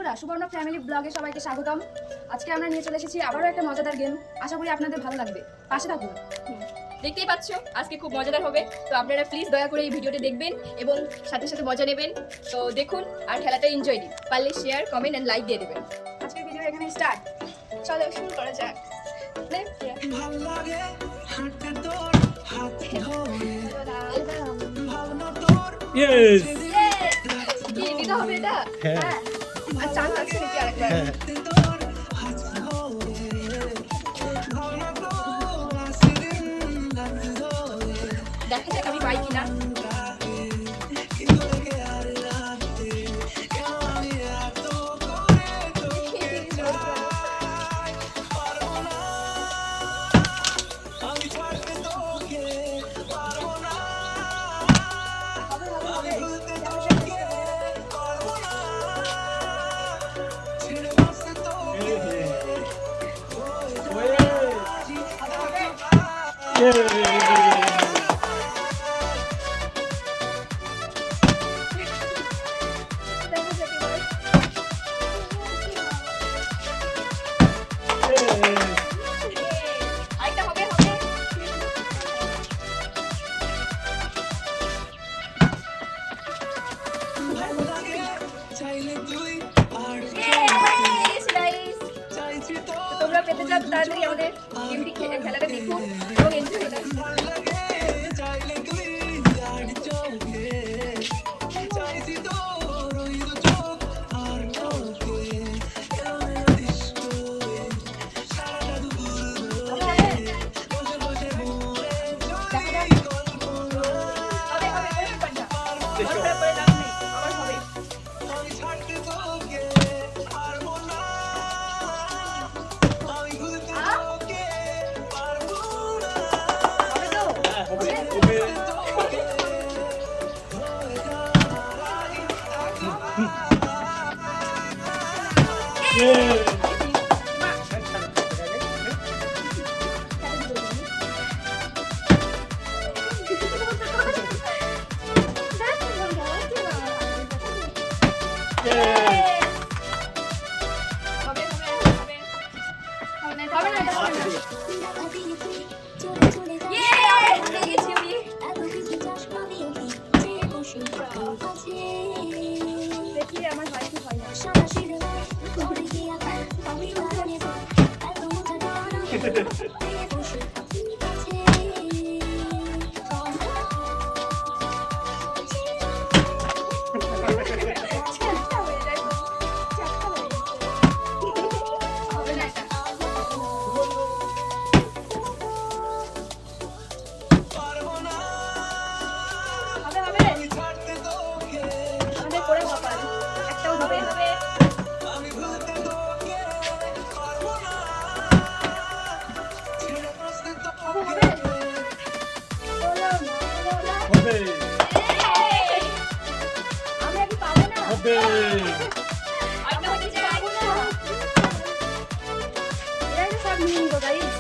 বন্ধুরা, সুবর্ণ ফ্যামিলি ব্লগে সবাইকে স্বাগতম। আজকে আমরা নিয়ে চলে এসেছি আবারও একটা মজাদার গেম। আশা করি আপনাদের ভালো লাগবে, পাশে থাকুন। দেখতেই পাচ্ছ আজকে খুব মজাদার হবে, তো আপনারা প্লিজ দয়া করে এই ভিডিওটা দেখবেন এবং সাথে সাথে মজা নেবেন। তো দেখুন আর খেলাটা এনজয় দিন, পারলে শেয়ার কমেন্ট এন্ড লাইক দিয়ে দেবেন। আজকের ভিডিও এখানে স্টার্ট। চলো শুরু করা যাক। ইয়েস কি দিতে হবে এটা? হ্যাঁ আর চান্স আছে নাকি আরেকবার? হ্যাঁ দেখা যাক আমি পাই কিনা। আরেকটা হবে হবে। Yes, guys. তো তোমরা পেতে চাও তাড়াতাড়ি আমাদের গেমটি খেলাটা দেখুন এবং এনজয় করুন। আমার হয় কি হয় না। হবে আমি আর কি পাবো না। হবে আরেকটা হতে চাই। এরাই তো সব নিয়ে নিবো গাইস।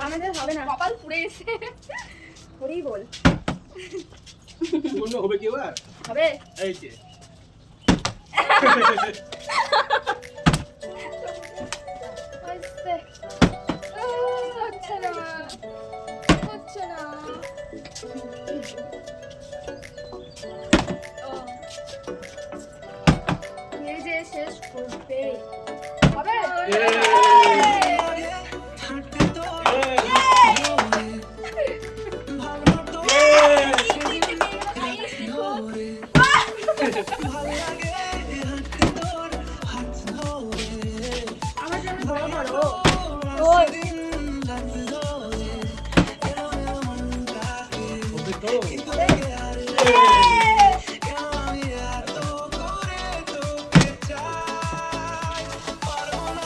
আমাদের হবে না। কপাল পুড়ে গেছে। করেই বল। অন্য হবে কি আর হবে? এই যে হচ্ছে। হচ্ছে না। হচ্ছে না। কে যে শেষ করবে? হবে? আমার জন্য বড় বড়। ওই হবে তো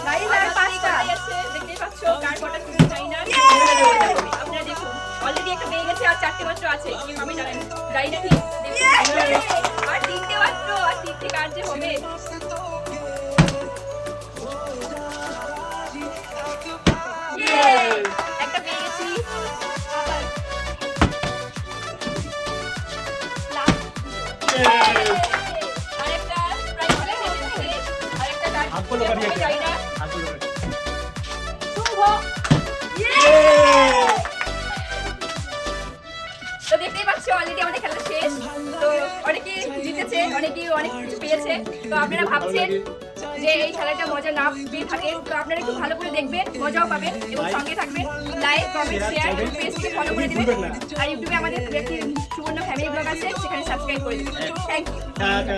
গাইস আর 5টা। আছে কি আমি জানি না ঠিক আর তিনটে মাত্র আর তিনটে কার যে হবে Yay! একটা পেয়ে গেছি আবার আরেকটা প্রাইজ চলে এসেছে আরেকটা কার্ড হাত পড়লো বাড়ি একটা। যাই না হাত তুলে রাখ। শুভ তো দেখতেই পাচ্ছ অলরেডি আমাদের খেলা শেষ তো অনেকে জিতেছে অনেকে অনেক কিছু পেয়েছে তো আপনারা ভাবছেন যে এই খেলাটা মজা না পেয়ে থাকেন তো আপনারা একটু ভালো করে দেখবেন মজাও পাবেন এবং সঙ্গে থাকবেন লাইক কমেন্ট শেয়ার ফেসবুকে ফলো করে দেবেন আর ইউটিউবে আমাদের একটি সুবর্ণ ফ্যামিলি ব্লগ আছে সেখানে সাবস্ক্রাইব করে দেবেন থ্যাংক ইউ টাটা।